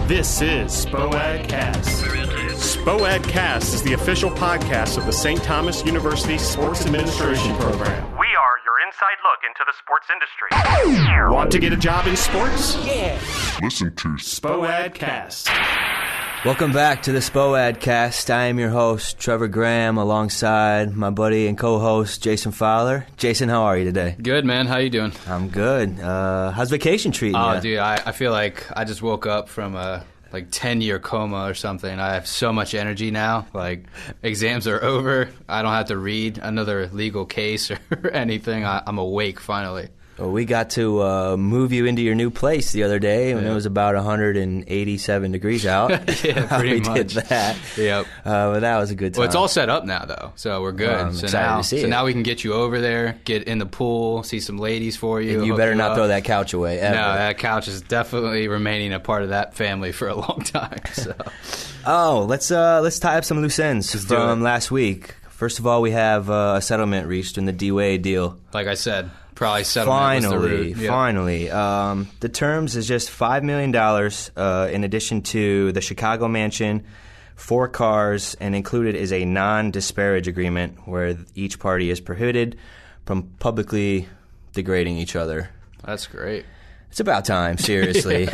This is Spo-Ad Cast. Spo-Ad Cast is the official podcast of the St. Thomas University Sports Administration Program. We are your inside look into the sports industry. Want to get a job in sports? Yeah. Listen to Spo-Ad Cast. Welcome back to the Spo-Ad Cast. I am your host, Trevor Graham, alongside my buddy and co-host, Jason Fowler. Jason, how are you today? Good, man. How you doing? I'm good. How's vacation treating you? Oh, dude, I feel like I just woke up from a 10-year coma or something. I have so much energy now. Like, exams are over. I don't have to read another legal case or anything. I'm awake finally. Well, we got to move you into your new place the other day when it was about 187 degrees out. Yeah, pretty much. We did that. Yep. But that was a good time. Well, it's all set up now, though, so we're good. I'm excited to see it. Now we can get you over there, get in the pool, see some ladies for you. And you better not throw that couch away, ever. No, that couch is definitely remaining a part of that family for a long time. So. Let's tie up some loose ends from last week. First of all, we have a settlement reached in the D-Wade deal. Like I said, probably settlement was the root. Finally. The terms is just $5 million in addition to the Chicago mansion, 4 cars, and included is a non-disparage agreement where each party is prohibited from publicly degrading each other. That's great. It's about time, seriously.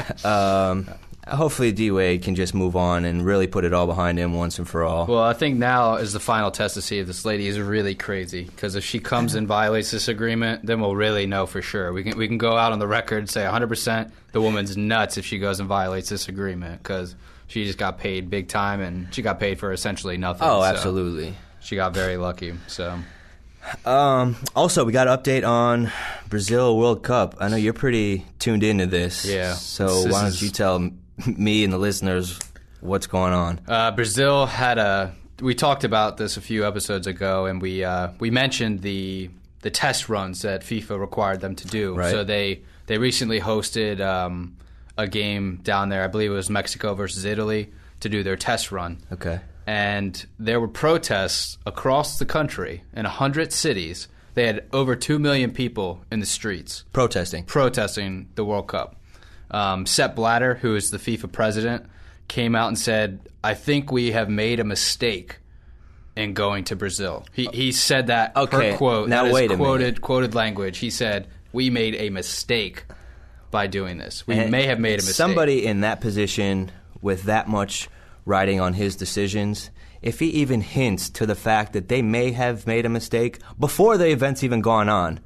Hopefully D-Wade can just move on and really put it all behind him once and for all. Well, I think now is the final test to see if this lady is really crazy. Because if she comes and violates this agreement, then we'll really know for sure. We can go out on the record and say 100% the woman's nuts if she goes and violates this agreement. Because she just got paid big time, and she got paid for essentially nothing. Oh, so absolutely. She got very lucky. So. Also, we got an update on Brazil World Cup. I know you're pretty tuned into this. Yeah. So why don't you tell me and the listeners what's going on? Brazil had we talked about this a few episodes ago, and we mentioned the test runs that FIFA required them to do. Right. So they recently hosted a game down there. I believe it was Mexico versus Italy to do their test run. Okay. And there were protests across the country in 100 cities. They had over 2 million people in the streets Protesting the World Cup. Sepp Blatter, who is the FIFA president, came out and said, "I think we have made a mistake in going to Brazil." He said that per quote. Now that wait is a minute. Quoted language. He said, "We made a mistake by doing this. We may have made a mistake." Somebody in that position with that much riding on his decisions, if he even hints to the fact that they may have made a mistake before the event's even gone on,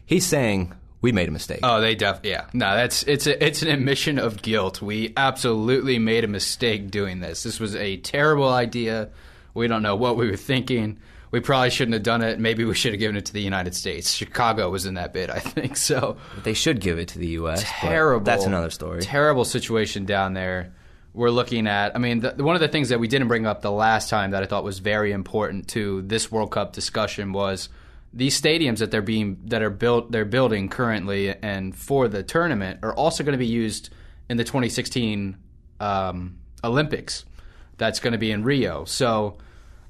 he's saying, we made a mistake. Oh, they yeah. No, it's an admission of guilt. We absolutely made a mistake doing this. This was a terrible idea. We don't know what we were thinking. We probably shouldn't have done it. Maybe we should have given it to the United States. Chicago was in that bid, I think. So they should give it to the U.S. Terrible. That's another story. Terrible situation down there. We're looking at, I mean, one of the things that we didn't bring up the last time that I thought was very important to this World Cup discussion was these stadiums that they're building currently and for the tournament are also going to be used in the 2016 Olympics. That's going to be in Rio. So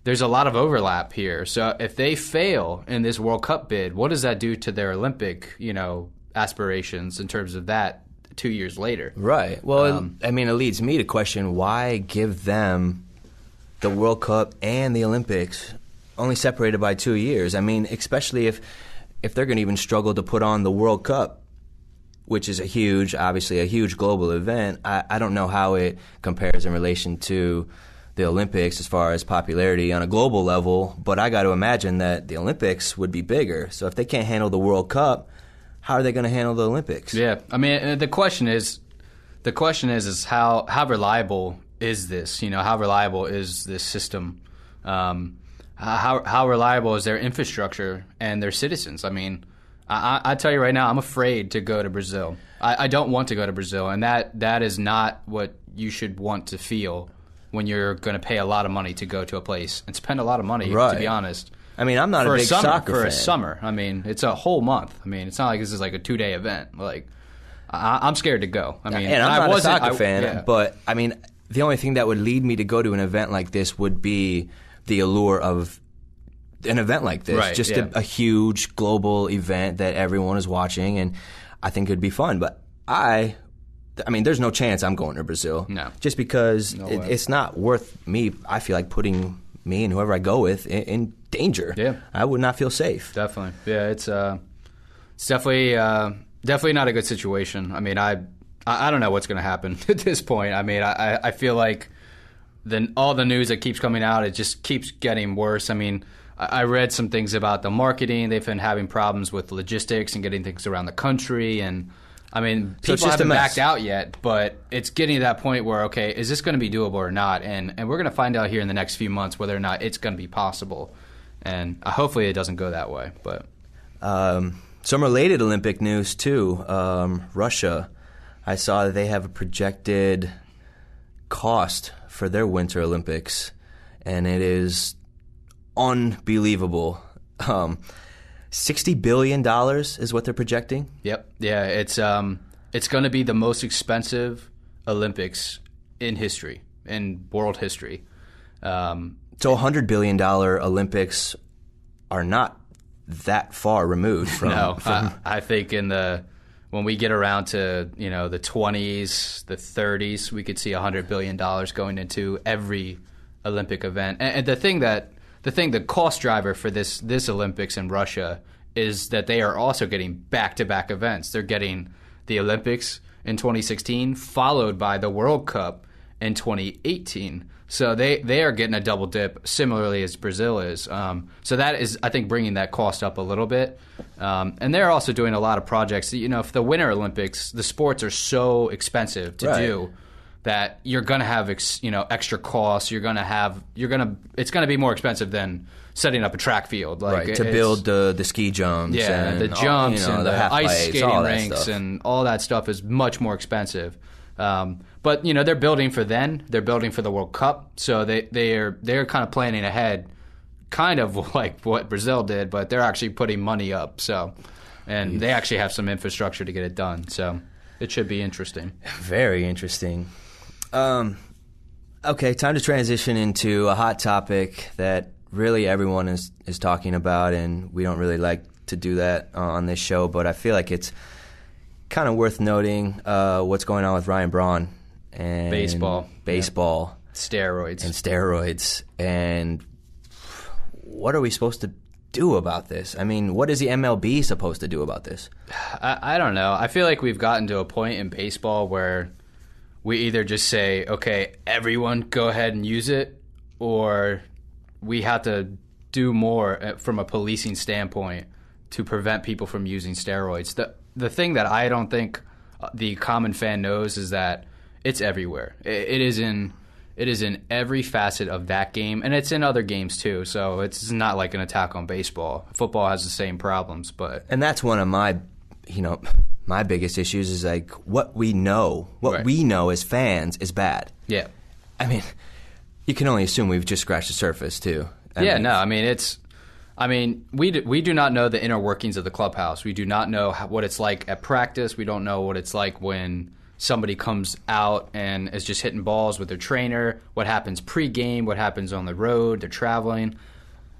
there's a lot of overlap here. So if they fail in this World Cup bid, what does that do to their Olympic, aspirations in terms of that 2 years later? Right. Well, it leads me to question why give them the World Cup and the Olympics only separated by 2 years. I mean, especially if they're going to even struggle to put on the World Cup, which is obviously a huge global event. I don't know how it compares in relation to the Olympics as far as popularity on a global level, but I got to imagine that the Olympics would be bigger. So if they can't handle the World Cup, how are they going to handle the Olympics? Yeah, I mean, the question is how reliable is this? How reliable is this system? How reliable is their infrastructure and their citizens? I mean, I tell you right now, I'm afraid to go to Brazil. I don't want to go to Brazil, and that is not what you should want to feel when you're going to pay a lot of money to go to a place and spend a lot of money, to be honest. I mean, I'm not a big soccer fan. For a summer. I mean, it's a whole month. I mean, it's not like this is like a 2-day event. Like, I'm scared to go. I mean, and I'm not a soccer fan, but I mean, the only thing that would lead me to go to an event like this would be the allure of an event like this. Right, just a huge global event that everyone is watching, and I think it would be fun. But I I mean, there's no chance I'm going to Brazil. No. Just because No way. it's not worth me, I feel like, putting me and whoever I go with in danger. Yeah. I would not feel safe. Definitely. Yeah, it's definitely not a good situation. I mean, I don't know what's going to happen at this point. I mean, I feel like all the news that keeps coming out, it just keeps getting worse. I mean, I read some things about the marketing. They've been having problems with logistics and getting things around the country. And, I mean, So it's people just a haven't mess. backed out yet, but it's getting to that point where, okay, is this going to be doable or not? And we're going to find out here in the next few months whether or not it's going to be possible. And hopefully it doesn't go that way. But Some related Olympic news, too. Russia, I saw that they have a projected cost for their Winter Olympics, and it is unbelievable. $60 billion is what they're projecting. Yep. Yeah, it's going to be the most expensive Olympics in history, in world history. So $100 billion Olympics are not that far removed from. No, I think when we get around to the 20s, the 30s, we could see $100 billion going into every Olympic event. And the cost driver for this Olympics in Russia is that they are also getting back-to-back events. They're getting the Olympics in 2016, followed by the World Cup in 2018. So they are getting a double dip, similarly as Brazil is. So that is, I think, bringing that cost up a little bit. And they're also doing a lot of projects. For the Winter Olympics, the sports are so expensive to do that you're going to have extra costs. It's going to be more expensive than setting up a track field, to build the ski jumps, and the jumps and the half ice pipes, skating all that rinks stuff. and all that stuff is much more expensive. But they're building for then. They're building for the World Cup, so they're kind of planning ahead, kind of like what Brazil did, but they're actually putting money up. So, and they actually have some infrastructure to get it done. So it should be interesting. Very interesting. Okay, time to transition into a hot topic that really everyone is talking about, and we don't really like to do that on this show, but I feel like it's kind of worth noting what's going on with Ryan Braun and Baseball. Steroids. And what are we supposed to do about this? I mean, what is the MLB supposed to do about this? I don't know. I feel like we've gotten to a point in baseball where we either just say, okay, everyone go ahead and use it, or we have to do more from a policing standpoint to prevent people from using steroids. The thing that I don't think the common fan knows is that it's everywhere. It is in every facet of that game, and it's in other games too. So it's not like an attack on baseball. Football has the same problems, and that's one of my biggest issues is like what we know as fans is bad. Yeah. I mean, you can only assume we've just scratched the surface too. We do not know the inner workings of the clubhouse. We do not know what it's like at practice. We don't know what it's like when somebody comes out and is just hitting balls with their trainer, what happens pregame, what happens on the road, they're traveling.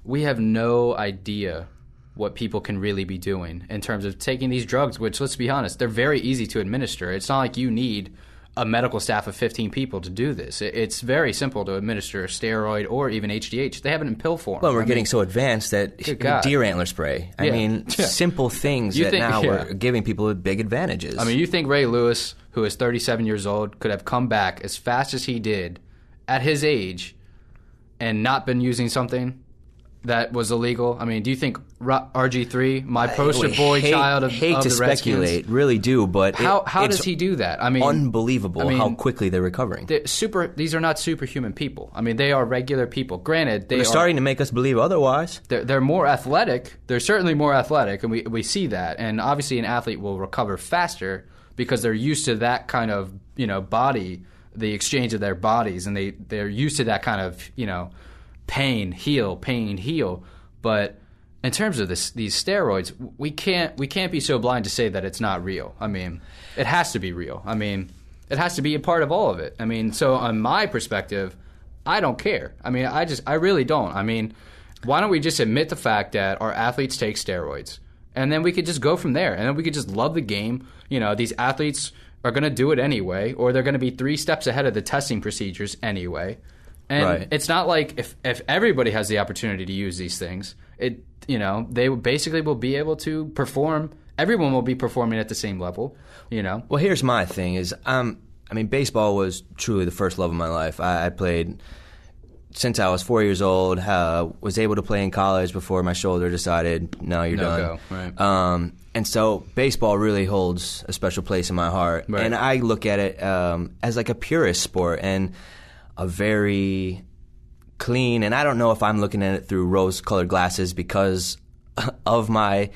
We have no idea what people can really be doing in terms of taking these drugs, which, let's be honest, they're very easy to administer. It's not like you need a medical staff of 15 people to do this. It's very simple to administer a steroid or even HGH. They have it in pill form. Well, we're getting so advanced that deer antler spray. I mean, simple things we're giving people big advantages. I mean, you think Ray Lewis, who is 37 years old, could have come back as fast as he did at his age and not been using something that was illegal? I mean, do you think RG3, my poster boy child of the Redskins? Hate to speculate, really do, but how does he do that? I mean, unbelievable how quickly they're recovering. These are not superhuman people. I mean, they are regular people. Granted, they're starting to make us believe otherwise. They're more athletic. They're certainly more athletic, and we see that. And obviously, an athlete will recover faster because they're used to that kind of body, the exchange of their bodies, and they're used to that kind of pain, heal. But in terms of these steroids, we can't be so blind to say that it's not real. I mean, it has to be real. I mean, it has to be a part of all of it. I mean, so on my perspective, I don't care. I mean, I really don't. I mean, why don't we just admit the fact that our athletes take steroids, and then we could just go from there, and then we could just love the game. These athletes are going to do it anyway, or they're going to be 3 steps ahead of the testing procedures anyway. And it's not like if everybody has the opportunity to use these things, they basically will be able to perform. Everyone will be performing at the same level, Well, here's my thing is, baseball was truly the first love of my life. I played since I was 4 years old, was able to play in college before my shoulder decided, no, you're done. Go. Right. And so baseball really holds a special place in my heart. Right. And I look at it as like a purist sport and a very clean, and I don't know if I'm looking at it through rose-colored glasses because of my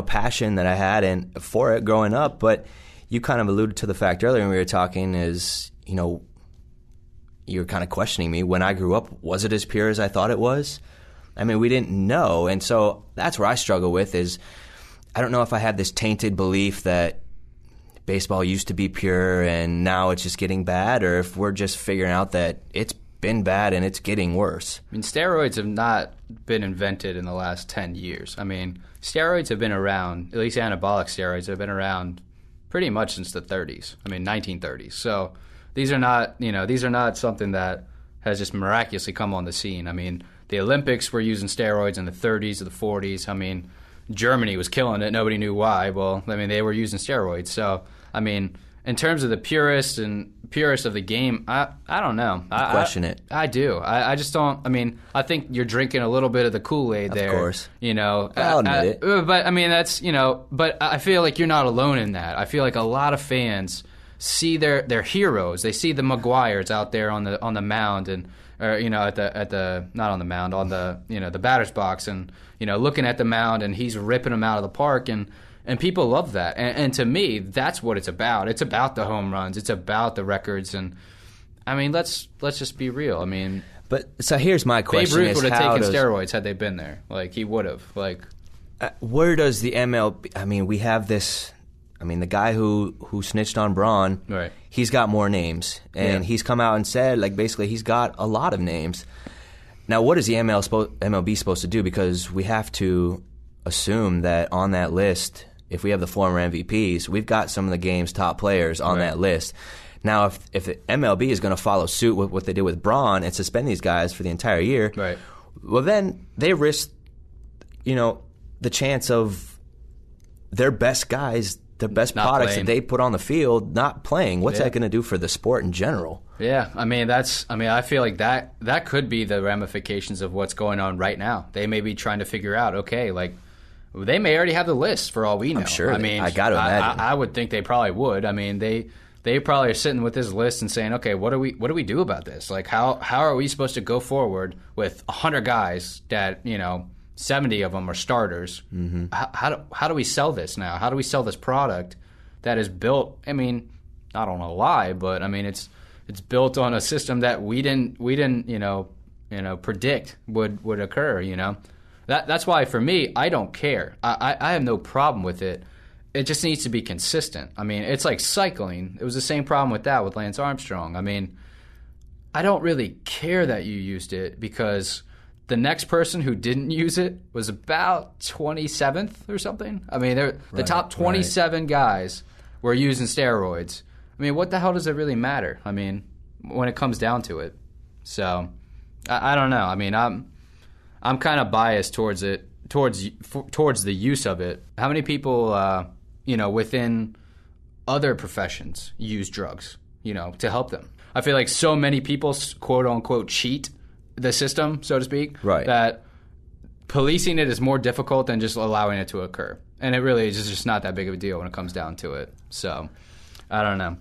passion that I had and for it growing up, but you kind of alluded to the fact earlier when we were talking is, you were kind of questioning me. When I grew up, was it as pure as I thought it was? We didn't know. And so that's where I struggle with is I don't know if I had this tainted belief that baseball used to be pure and now it's just getting bad, or if we're just figuring out that it's been bad and it's getting worse. Steroids have not been invented in the last 10 years. Steroids have been around, at least anabolic steroids have been around pretty much since the 30s. 1930s. So these are not something that has just miraculously come on the scene. The Olympics were using steroids in the 30s or the 40s. Germany was killing it. Nobody knew why. Well, they were using steroids. So, in terms of the purist of the game, I don't know. I question it. I do. I just don't. I think you're drinking a little bit of the Kool-Aid there. Of course. I'll admit it. But that's But I feel like you're not alone in that. I feel like a lot of fans see their heroes. They see the Maguires out there on the mound and at the not on the mound, on the the batter's box, and looking at the mound and he's ripping them out of the park, and people love that. And to me, that's what it's about. It's about the home runs. It's about the records. And let's just be real. But so here's my question: Babe Ruth would have taken steroids had they been there. He would have. Where does the MLB? We have this. The guy who snitched on Braun, right? He's got more names, and he's come out and said, basically, he's got a lot of names. Now, what is the MLB supposed to do? Because we have to assume that on that list, if we have the former MVPs, we've got some of the game's top players on that list. Now, if the MLB is going to follow suit with what they did with Braun and suspend these guys for the entire year, right? Well, then they risk, the chance of their best guys, their best not products playing. that they put on the field not playing. What's that going to do for the sport in general? Yeah, I feel like that could be the ramifications of what's going on right now. They may be trying to figure out, okay, they may already have the list for all we know. I'm sure. I got to imagine. I would think they probably would. They probably are sitting with this list and saying, okay, what do we do about this? How are we supposed to go forward with 100 guys that 70 of them are starters? Mm-hmm. How do we sell this now? How do we sell this product that is built? I don't know why, but it's built on a system that we didn't predict would occur. That's why for me, I don't care. I have no problem with it. It just needs to be consistent. It's like cycling. It was the same problem with that with Lance Armstrong. I don't really care that you used it because the next person who didn't use it was about 27th or something. The top 27 guys were using steroids. What the hell does it really matter? When it comes down to it. So, I don't know. I'm kind of biased towards it, towards the use of it. How many people, within other professions use drugs, to help them? I feel like so many people, quote unquote, cheat the system, so to speak, right? That policing it is more difficult than just allowing it to occur. And it really is just not that big of a deal when it comes down to it. So, I don't know.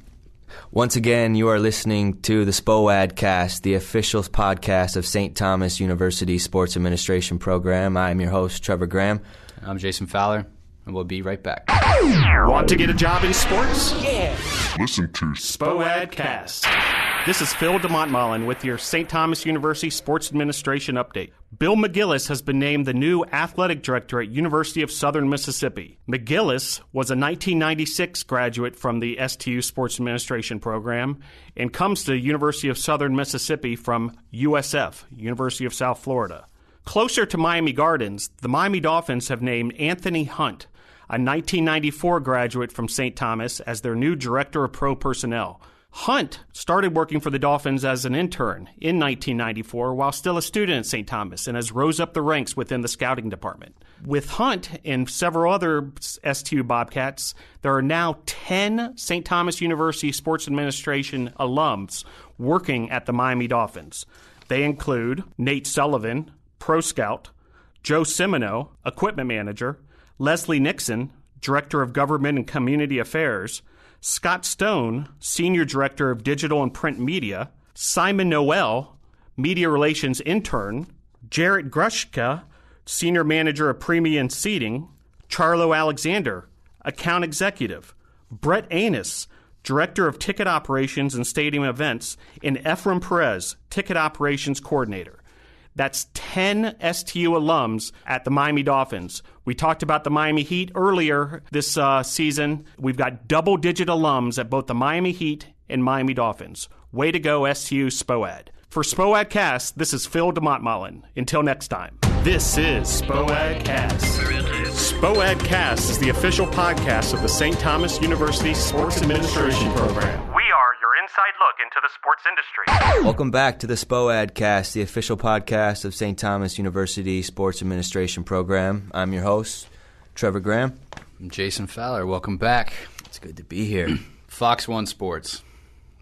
Once again, you are listening to the Spo-Ad cast, the official podcast of St. Thomas University Sports Administration Program. I am your host, Trevor Graham. I'm Jason Fowler, and we'll be right back. Want to get a job in sports? Yeah. Listen to Spo-Ad Cast. This is Phil DeMontmullen with your St. Thomas University Sports Administration update. Bill McGillis has been named the new athletic director at University of Southern Mississippi. McGillis was a 1996 graduate from the STU Sports Administration program and comes to University of Southern Mississippi from USF, University of South Florida. Closer to Miami Gardens, the Miami Dolphins have named Anthony Hunt, a 1994 graduate from St. Thomas, as their new director of pro personnel. Hunt started working for the Dolphins as an intern in 1994 while still a student at St. Thomas and has rose up the ranks within the scouting department. With Hunt and several other STU Bobcats, there are now 10 St. Thomas University Sports Administration alums working at the Miami Dolphins. They include Nate Sullivan, Pro Scout, Joe Semino, Equipment Manager, Leslie Nixon, Director of Government and Community Affairs, Scott Stone, Senior Director of Digital and Print Media, Simon Noel, Media Relations Intern, Jarrett Grushka, Senior Manager of Premium Seating, Charlo Alexander, Account Executive, Brett Anus, Director of Ticket Operations and Stadium Events, and Ephraim Perez, Ticket Operations Coordinator. That's 10 STU alums at the Miami Dolphins. We talked about the Miami Heat earlier this season. We've got double-digit alums at both the Miami Heat and Miami Dolphins. Way to go, STU Spo-Ad. For Spo-Ad Cast, this is Phil DeMontmollin. Until next time. This is Spo-Ad Cast. Spo-Ad Cast is the official podcast of the St. Thomas University Sports Administration Program. We are your inside look into the sports industry. Welcome back to the Spo-Ad Cast, the official podcast of St. Thomas University Sports Administration Program. I'm your host, Trevor Graham. I'm Jason Fowler. Welcome back. It's good to be here. Fox 1 Sports.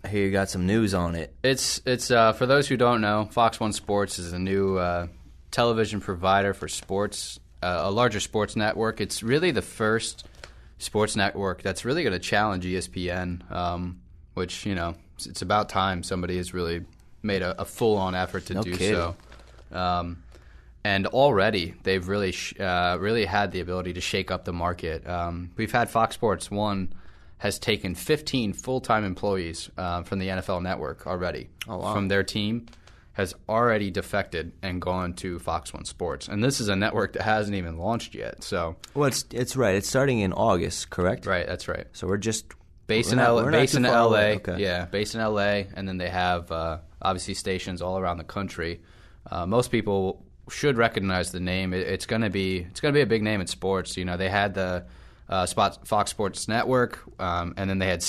I hear you got some news on it. It's for those who don't know, Fox 1 Sports is a new television provider for sports, a larger sports network. It's really the first sports network that's really going to challenge ESPN, which, you know, it's about time somebody has really made a full-on effort to do so. And already they've really really had the ability to shake up the market. We've had Fox Sports 1 has taken 15 full-time employees from the NFL Network already. Oh, wow. From their team has already defected and gone to Fox 1 Sports. And this is a network that hasn't even launched yet. So, well, it's right. It's starting in August, correct? Right, that's right. So we're just based in LA. Okay. Yeah, based in LA, and then they have obviously stations all around the country. Most people should recognize the name. It's going to be a big name in sports. You know, they had the Fox Sports Network, and then they had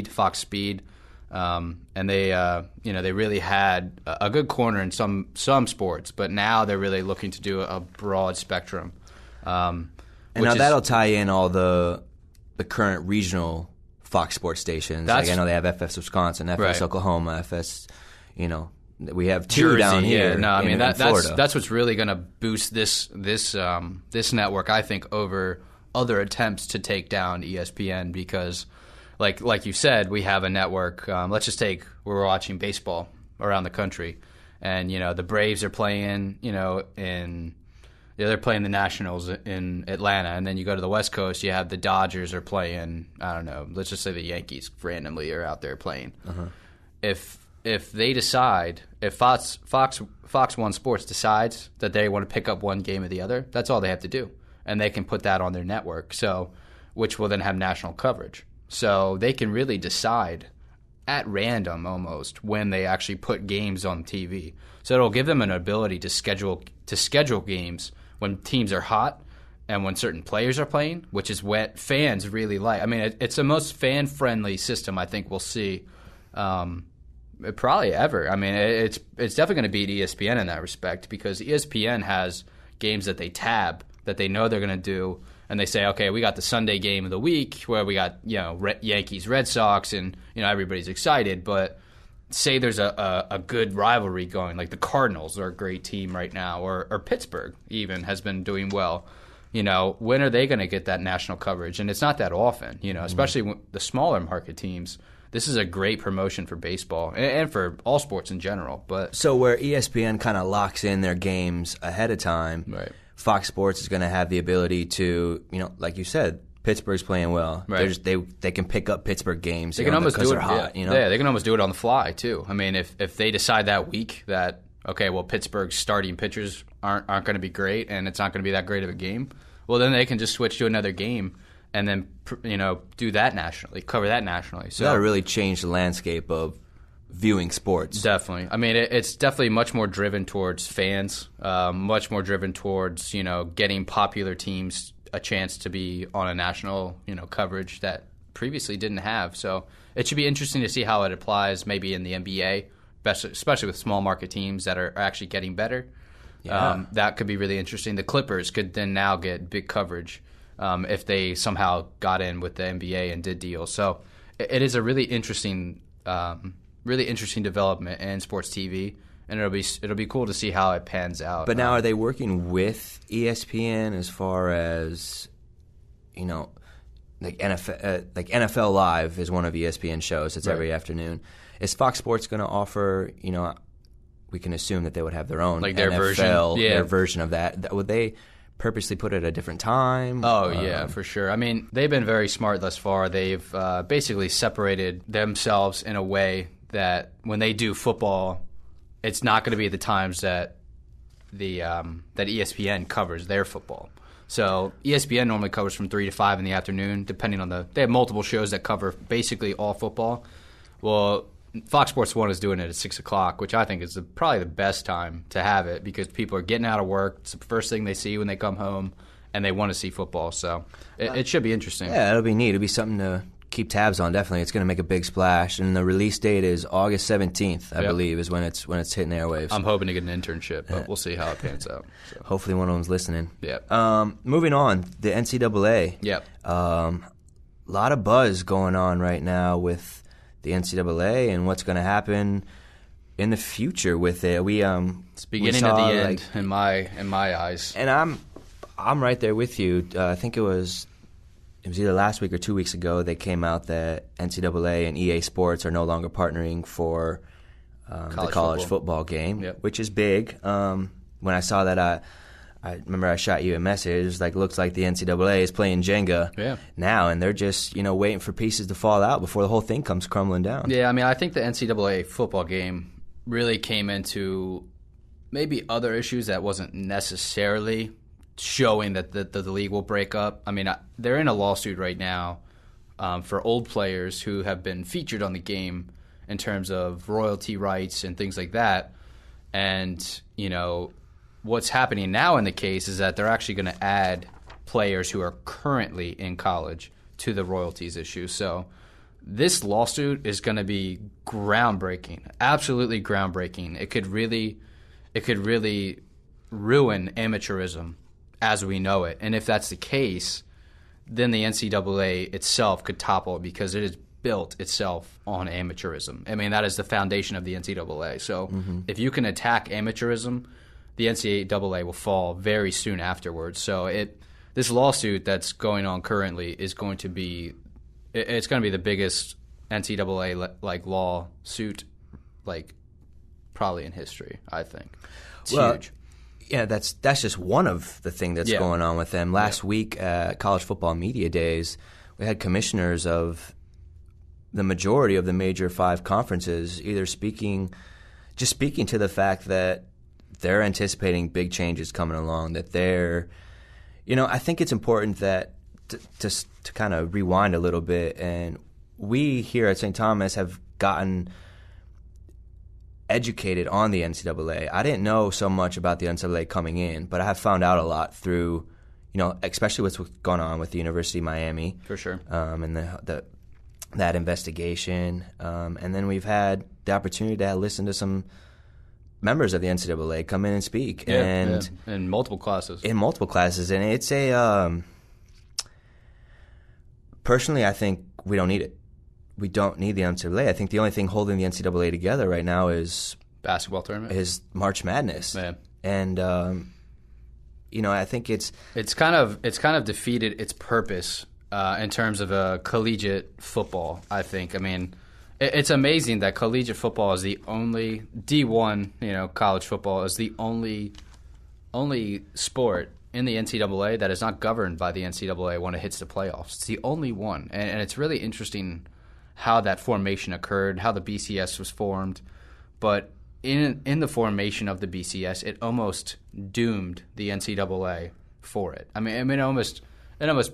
Fox Speed, and they they really had a good corner in some sports. But now they're really looking to do a broad spectrum. And now that'll tie in all the current regional Fox Sports stations. Like I know they have FS Wisconsin, FS right. Oklahoma, FS, we have two Jersey, down here. Yeah. No, I mean that's what's really going to boost this network, I think, over other attempts to take down ESPN, because, like you said, we have a network. Let's just take we're watching baseball around the country, and the Braves are playing, they're playing the Nationals in Atlanta, and then you go to the West Coast, you have the Dodgers are playing, I don't know, let's just say the Yankees randomly are out there playing. Uh-huh. If they decide, if Fox 1 Sports decides that they want to pick up one game or the other, that's all they have to do, and they can put that on their network, so which will then have national coverage. So they can really decide at random almost when they actually put games on TV. So it'll give them an ability to schedule games when teams are hot and when certain players are playing, which is what fans really like. I mean, it's the most fan-friendly system I think we'll see probably ever. I mean, it's definitely going to beat ESPN in that respect, because ESPN has games that they tab that they know they're going to do, and they say, okay, we got the Sunday game of the week where we got Yankees, Red Sox, and everybody's excited. But say there's a good rivalry going, like the Cardinals are a great team right now, or Pittsburgh even has been doing well. When are they going to get that national coverage? And it's not that often, especially the smaller market teams. This is a great promotion for baseball and for all sports in general. But so where ESPN kind of locks in their games ahead of time, right. Fox Sports is going to have the ability to, like you said, Pittsburgh's playing well. Right. They can pick up Pittsburgh games. They can almost do it hot. Yeah, they can almost do it on the fly too. I mean, if they decide that week that Pittsburgh's starting pitchers aren't going to be great and it's not going to be that great of a game, well then they can just switch to another game and then do that nationally, cover that nationally. So that'll really change the landscape of viewing sports. Definitely. I mean, it's definitely much more driven towards fans, much more driven towards getting popular teams a chance to be on a national, coverage that previously didn't have. So it should be interesting to see how it applies maybe in the NBA, especially with small market teams that are actually getting better. Yeah. That could be really interesting. The Clippers could then now get big coverage if they somehow got in with the NBA and did deals. So it is a really interesting development in sports TV, and it'll be cool to see how it pans out. But now, are they working with ESPN as far as, like NFL Live is one of ESPN shows. It's every afternoon. Is Fox Sports going to offer, we can assume that they would have their own like their NFL, version, their version of that. Would they purposely put it at a different time? Oh, yeah, for sure. I mean, they've been very smart thus far. They've basically separated themselves in a way that when they do football, it's not going to be the times that that ESPN covers their football. So ESPN normally covers from 3 to 5 in the afternoon, depending on they have multiple shows that cover basically all football. Well, Fox Sports 1 is doing it at 6 o'clock, which I think is probably the best time to have it because people are getting out of work. It's the first thing they see when they come home, and they want to see football. So it should be interesting. Yeah, it'll be neat. It'll be something to keep tabs on, definitely. It's going to make a big splash. And the release date is August 17th, I believe, is when it's hitting airwaves. I'm hoping to get an internship, but we'll see how it pans out. So. Hopefully one of them's listening. Yeah. Moving on, the NCAA. Yep. A lot of buzz going on right now with the NCAA and what's going to happen in the future with it. It's beginning of the end in my eyes. And I'm right there with you. I think it was either last week or 2 weeks ago they came out that NCAA and EA Sports are no longer partnering for the college football game, which is big. When I saw that, I remember I shot you a message. It was like, looks like the NCAA is playing Jenga now, and they're just waiting for pieces to fall out before the whole thing comes crumbling down. Yeah, I mean, I think the NCAA football game really came into maybe other issues that wasn't necessarily showing that the league will break up. I mean, they're in a lawsuit right now for old players who have been featured on the game in terms of royalty rights and things like that. And, what's happening now in the case is that they're actually going to add players who are currently in college to the royalties issue. So this lawsuit is going to be groundbreaking, absolutely groundbreaking. It could really ruin amateurism as we know it. And if that's the case, then the NCAA itself could topple because it has built itself on amateurism. I mean, that is the foundation of the NCAA. So if you can attack amateurism, the NCAA will fall very soon afterwards. So this lawsuit that's going on currently is going to be the biggest NCAA lawsuit probably in history, I think. It's huge. Yeah, that's just one of the things that's going on with them. Last week at College Football Media Days, we had commissioners of the majority of the major 5 conferences either speaking to the fact that they're anticipating big changes coming along, that they're, I think it's important that to kind of rewind a little bit, and we here at St. Thomas have gotten educated on the NCAA. I didn't know so much about the NCAA coming in, but I have found out a lot through, especially what's gone on with the University of Miami. For sure. And that investigation. And then we've had the opportunity to listen to some members of the NCAA come in and speak. In multiple classes. And it's a personally, I think we don't need it. We don't need the NCAA. I think the only thing holding the NCAA together right now is basketball tournament, is March Madness. Man. And I think it's kind of defeated its purpose in terms of a collegiate football. I think. I mean, it's amazing that collegiate football is the only D1, college football is the only sport in the NCAA that is not governed by the NCAA when it hits the playoffs. It's the only one, and it's really interesting how that formation occurred, how the BCS was formed. But in the formation of the BCS, it almost doomed the NCAA for it. I mean, it almost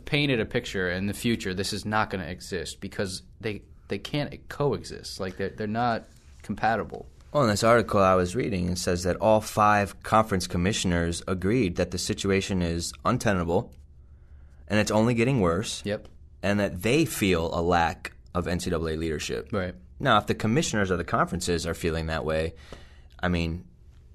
painted a picture in the future. This is not going to exist because they can't coexist. Like they're not compatible. Well, in this article I was reading, it says that all 5 conference commissioners agreed that the situation is untenable, and it's only getting worse. Yep. And that they feel a lack of NCAA leadership. Right. Now, if the commissioners of the conferences are feeling that way, I mean,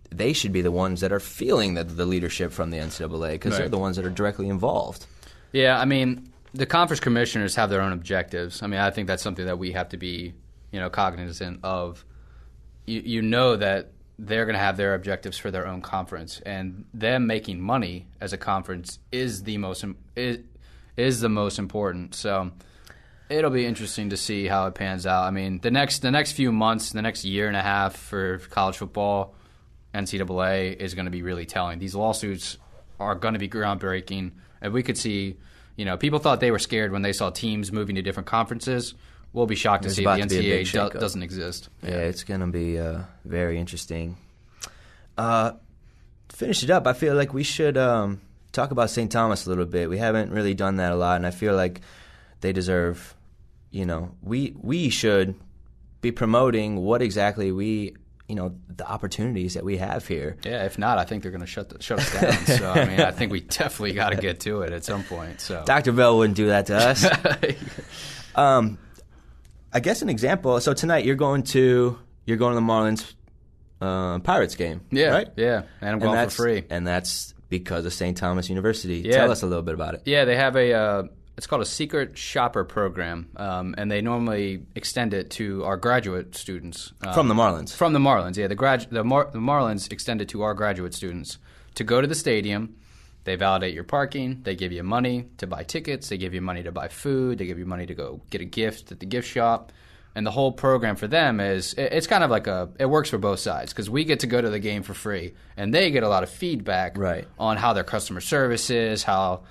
they should be the ones that are feeling the leadership from the NCAA because they're the ones that are directly involved. Yeah, I mean, the conference commissioners have their own objectives. I mean, I think that's something that we have to be, cognizant of. You know that they're going to have their objectives for their own conference, and them making money as a conference is the most important. So it'll be interesting to see how it pans out. I mean, the next few months, the next year and a half for college football, NCAA is going to be really telling. These lawsuits are going to be groundbreaking, and we could see. People thought they were scared when they saw teams moving to different conferences. We'll be shocked to see the NCAA doesn't exist. Yeah, it's going to be very interesting. Finish it up. I feel like we should talk about St. Thomas a little bit. We haven't really done that a lot, and I feel like they deserve, we should be promoting what exactly the opportunities that we have here. Yeah, if not, I think they're going to shut us down. So, I mean, I think we definitely got to get to it at some point. So Dr. Bell wouldn't do that to us. I guess an example. So tonight you're going to the Marlins Pirates game, right? Yeah, and I'm going for free. And that's because of St. Thomas University. Yeah. Tell us a little bit about it. Yeah, they have it's called a secret shopper program, and they normally extend it to our graduate students. From the Marlins? From the Marlins, yeah. The Marlins extend it to our graduate students to go to the stadium. They validate your parking. They give you money to buy tickets. They give you money to buy food. They give you money to go get a gift at the gift shop. And the whole program for them it's kind of like it works for both sides because we get to go to the game for free, and they get a lot of feedback on how their customer service is, how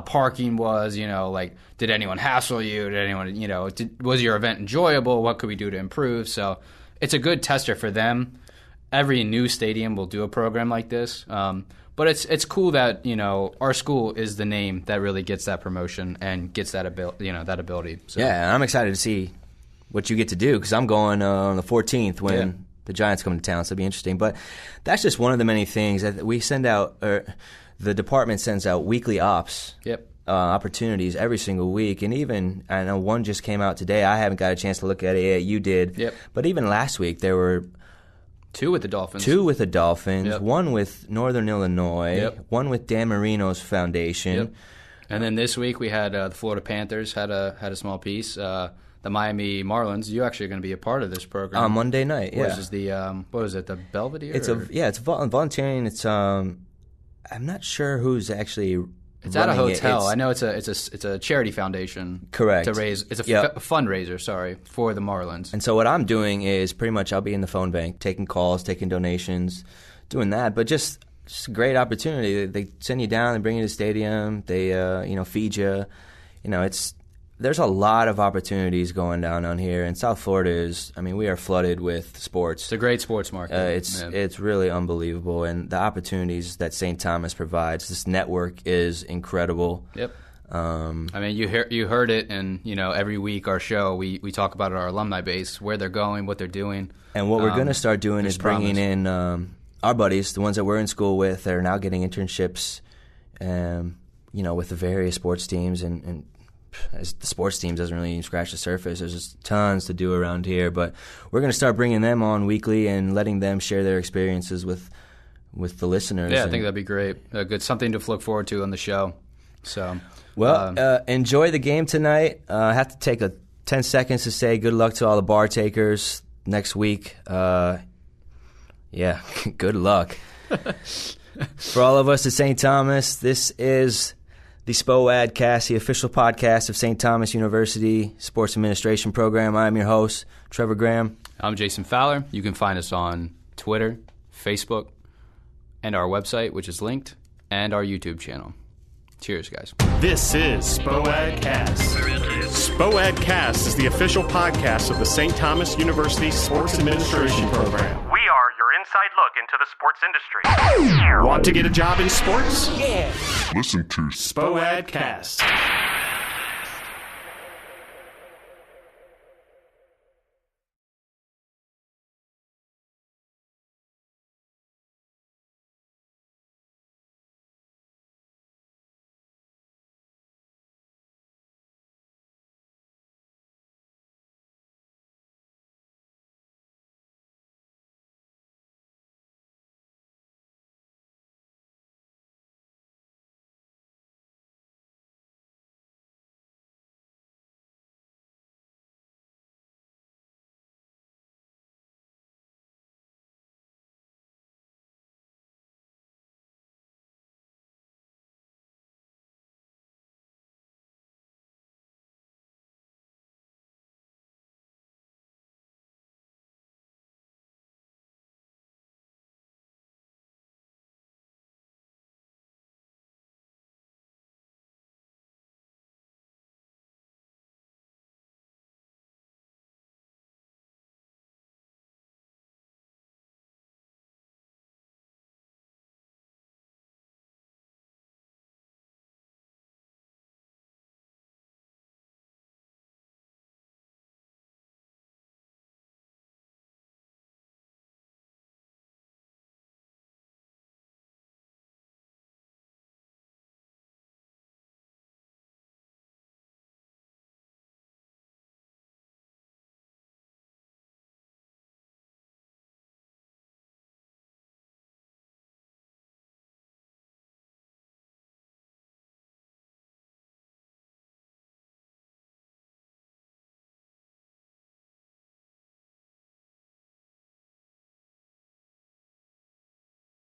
parking was, like did anyone hassle you, did anyone, was your event enjoyable, what could we do to improve? So it's a good tester for them. Every new stadium will do a program like this. But it's cool that our school is the name that really gets that promotion and gets that ability. So. Yeah, I'm excited to see what you get to do because I'm going on the 14th when the Giants come to town, so it'll be interesting. But that's just one of the many things that we send out. The department sends out weekly ops opportunities every single week, and even I know one just came out today. I haven't got a chance to look at it yet. You did, but even last week there were. Two with the Dolphins. One with Northern Illinois, one with Dan Marino's foundation. And then this week we had the Florida Panthers had a small piece. The Miami Marlins, you actually are going to be a part of this program. On Monday night, Which is the, what is it, the Belvedere? It's volunteering. It's, I'm not sure who's actually It's at a hotel. I know it's a charity foundation. Correct. To raise, it's a fundraiser, for the Marlins. And so what I'm doing is pretty much I'll be in the phone bank, taking calls, taking donations, doing that. But just a great opportunity. They send you down, they bring you to the stadium, they feed you. There's a lot of opportunities going down here, and South Florida we are flooded with sports. It's a great sports market. It's really unbelievable, and the opportunities that St. Thomas provides, this network is incredible. Yep. You heard it, and every week our show we talk about our alumni base, where they're going, what they're doing. And what we're going to start doing is bringing in our buddies, the ones that we're in school with, that are now getting internships, with the various sports teams and as the sports teams doesn't really even scratch the surface. There's just tons to do around here, but we're going to start bringing them on weekly and letting them share their experiences with the listeners. Yeah, I think that'd be great. Good, something to look forward to on the show. So, enjoy the game tonight. I have to take 10 seconds to say good luck to all the bar takers next week. Good luck. For all of us at St. Thomas, this is the Spo-Ad cast, the official podcast of St. Thomas University Sports Administration Program. I'm your host, Trevor Graham. I'm Jason Fowler. You can find us on Twitter, Facebook, and our website, which is linked, and our YouTube channel. Cheers, guys. This is Spo-Ad Cast. Spo-Ad Cast is the official podcast of the St. Thomas University Sports Administration Program. We are your inside look into the sports industry. Want to get a job in sports? Yeah. Listen to Spo-Ad Cast.